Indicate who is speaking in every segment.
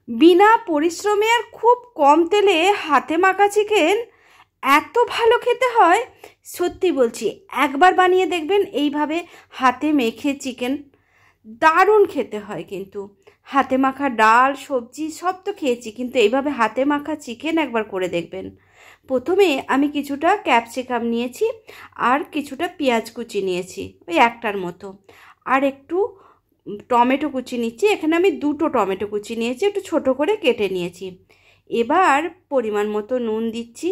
Speaker 1: বিনা পরিশ্রমে আর খুব কম তেলে হাতে মাখা চিকেন এত ভালো খেতে হয়, সত্যি বলছি। একবার বানিয়ে দেখবেন এইভাবে হাতে মেখে চিকেন, দারুণ খেতে হয়। কিন্তু হাতে মাখা ডাল সবজি সব তো খেয়েছি, কিন্তু এইভাবে হাতে মাখা চিকেন একবার করে দেখবেন। প্রথমে আমি কিছুটা ক্যাপসিকাম নিয়েছি, আর কিছুটা পেঁয়াজ কুচি নিয়েছি ওই একটার মতো, আর একটু টমেটো কুচি নিচ্ছি। এখানে আমি দুটো টমেটো কুচি নিয়েছি, একটু ছোট করে কেটে নিয়েছি। এবার পরিমাণ মতো নুন দিচ্ছি।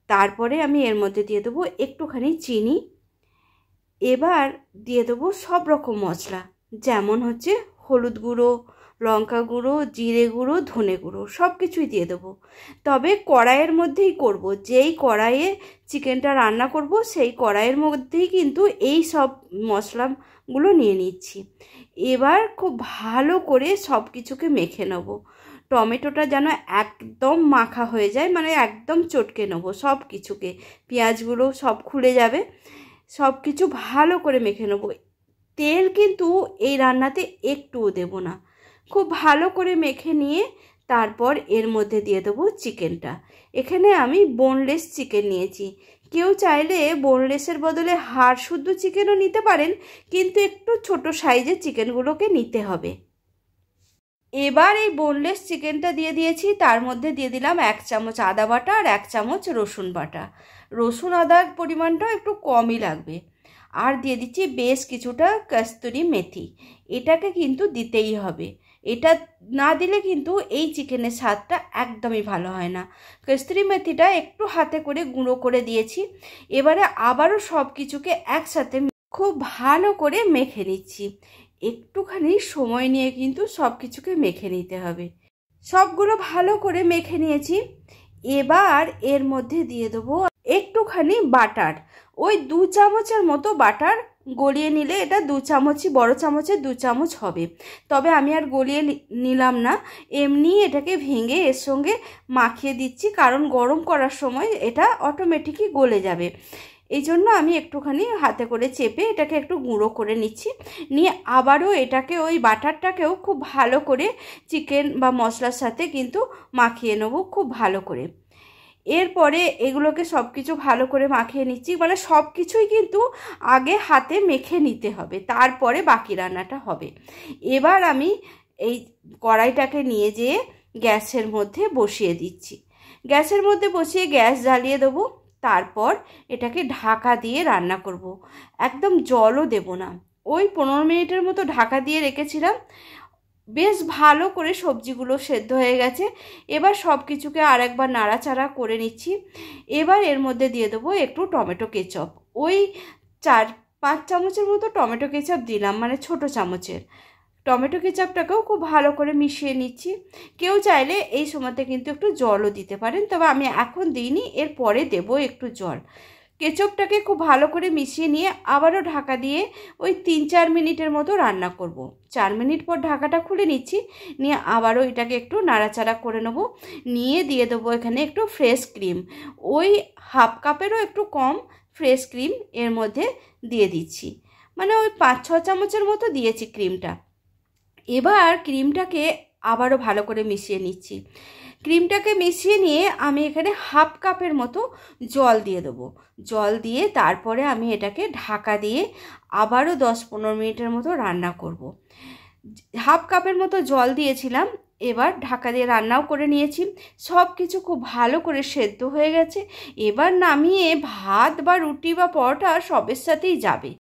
Speaker 1: তারপরে আমি এর মধ্যে দিয়ে দেবো একটুখানি চিনি। এবার দিয়ে দেবো সব রকম মশলা, যেমন হচ্ছে হলুদ গুঁড়ো, লঙ্কা গুঁড়ো, জিরে গুঁড়ো, ধনে গুঁড়ো, সব কিছুই দিয়ে দেবো। তবে কড়াইয়ের মধ্যেই করব, যেই কড়াইয়ে চিকেনটা রান্না করব সেই কড়াইয়ের মধ্যেই কিন্তু এই সব মশলাগুলো নিয়ে নিচ্ছি। এবার খুব ভালো করে সব কিছুকে মেখে নেব। টমেটোটা যেন একদম মাখা হয়ে যায়, মানে একদম চটকে নেবো সব কিছুকে, পেঁয়াজগুলো সব খুলে যাবে। সব কিছু ভালো করে মেখে নেব। তেল কিন্তু এই রান্নাতে একটুও দেব না। খুব ভালো করে মেখে নিয়ে তারপর এর মধ্যে দিয়ে দেবো চিকেনটা। এখানে আমি বোনলেস চিকেন নিয়েছি। কেউ চাইলে বোনলেসের বদলে হাড় শুদ্ধ চিকেনও নিতে পারেন, কিন্তু একটু ছোট সাইজের চিকেনগুলোকে নিতে হবে। এবার এই বোনলেস চিকেনটা দিয়ে দিয়েছি, তার মধ্যে দিয়ে দিলাম 1 চামচ আদা বাটা আর 1 চামচ রসুন বাটা। রসুন আদার পরিমাণটাও একটু কমই লাগবে। আর দিয়ে দিচ্ছি বেশ কিছুটা কস্তুরি মেথি। এটাকে কিন্তু দিতেই হবে, এটা না দিলে কিন্তু এই চিকেনের স্বাদটা একদমই ভালো হয় না। কস্তুরি মেথিটা একটু হাতে করে গুঁড়ো করে দিয়েছি। এবারে আবারও সব কিছুকে একসাথে খুব ভালো করে মেখে নিচ্ছি। একটুখানি সময় নিয়ে কিন্তু সব কিছুকে মেখে নিতে হবে। সবগুলো ভালো করে মেখে নিয়েছি। এবার এর মধ্যে দিয়ে দেবো একটুখানি বাটার, ওই 2 চামচের মতো বাটার। গলিয়ে নিলে এটা 2 চামচই, বড় চামচের 2 চামচ হবে। তবে আমি আর গলিয়ে নিলাম না, এমনি এটাকে ভেঙে এর সঙ্গে মাখিয়ে দিচ্ছি, কারণ গরম করার সময় এটা অটোমেটিকই গলে যাবে। এই জন্য আমি একটুখানি হাতে করে চেপে এটাকে একটু গুঁড়ো করে নিচ্ছি। নিয়ে আবারও এটাকে ওই বাটারটাকেও খুব ভালো করে চিকেন বা মশলার সাথে কিন্তু মাখিয়ে নেব খুব ভালো করে। এরপরে এগুলোকে সব কিছু ভালো করে মাখিয়ে নিচ্ছি, মানে সব কিছুই কিন্তু আগে হাতে মেখে নিতে হবে, তারপরে বাকি রান্নাটা হবে। এবার আমি এই কড়াইটাকে নিয়ে যেয়ে গ্যাসের মধ্যে বসিয়ে দিচ্ছি। গ্যাসের মধ্যে বসিয়ে গ্যাস জ্বালিয়ে দেবো। তারপর এটাকে ঢাকা দিয়ে রান্না করব। একদম জলও দেব না। ওই 15 মিনিটের মতো ঢাকা দিয়ে রেখেছিলাম। বেশ ভালো করে সবজিগুলো সেদ্ধ হয়ে গেছে। এবার সব কিছুকে আরেকবার নাড়াচাড়া করে নিচ্ছি। এবার এর মধ্যে দিয়ে দেবো একটু টমেটো কেচাপ। ওই 4-5 চামচের মতো টমেটো কেচাপ দিলাম, মানে ছোট চামচের। টমেটো কেচাপটাকেও খুব ভালো করে মিশিয়ে নিচ্ছি। কেউ চাইলে এই সময়তে কিন্তু একটু জলও দিতে পারেন, তবে আমি এখন দিইনি, এর পরে দেবো একটু জল। কেচাপটাকে খুব ভালো করে মিশিয়ে নিয়ে আবারও ঢাকা দিয়ে ওই 3-4 মিনিটের মতো রান্না করব। 4 মিনিট পর ঢাকাটা খুলে নিচ্ছি। নিয়ে আবারও এটাকে একটু নাড়াচাড়া করে নেব। নিয়ে দিয়ে দেবো এখানে একটু ফ্রেশ ক্রিম, ওই 1/2 কাপেরও একটু কম ফ্রেশ ক্রিম এর মধ্যে দিয়ে দিচ্ছি, মানে ওই 5-6 চামচের মতো দিয়েছি ক্রিমটা। এবার ক্রিমটাকে আবারও ভালো করে মিশিয়ে নিচ্ছি। ক্রিমটাকে মিশিয়ে নিয়ে আমি এখানে 1/2 কাপের মতো জল দিয়ে দেবো। জল দিয়ে তারপরে আমি এটাকে ঢাকা দিয়ে আবারও 10-15 মিনিটের মতো রান্না করব। 1/2 কাপের মতো জল দিয়েছিলাম। এবার ঢাকা দিয়ে রান্নাও করে নিয়েছি। সব কিছু খুব ভালো করে সেদ্ধ হয়ে গেছে। এবার নামিয়ে ভাত বা রুটি বা পরোটা সবের সাথেই যাবে।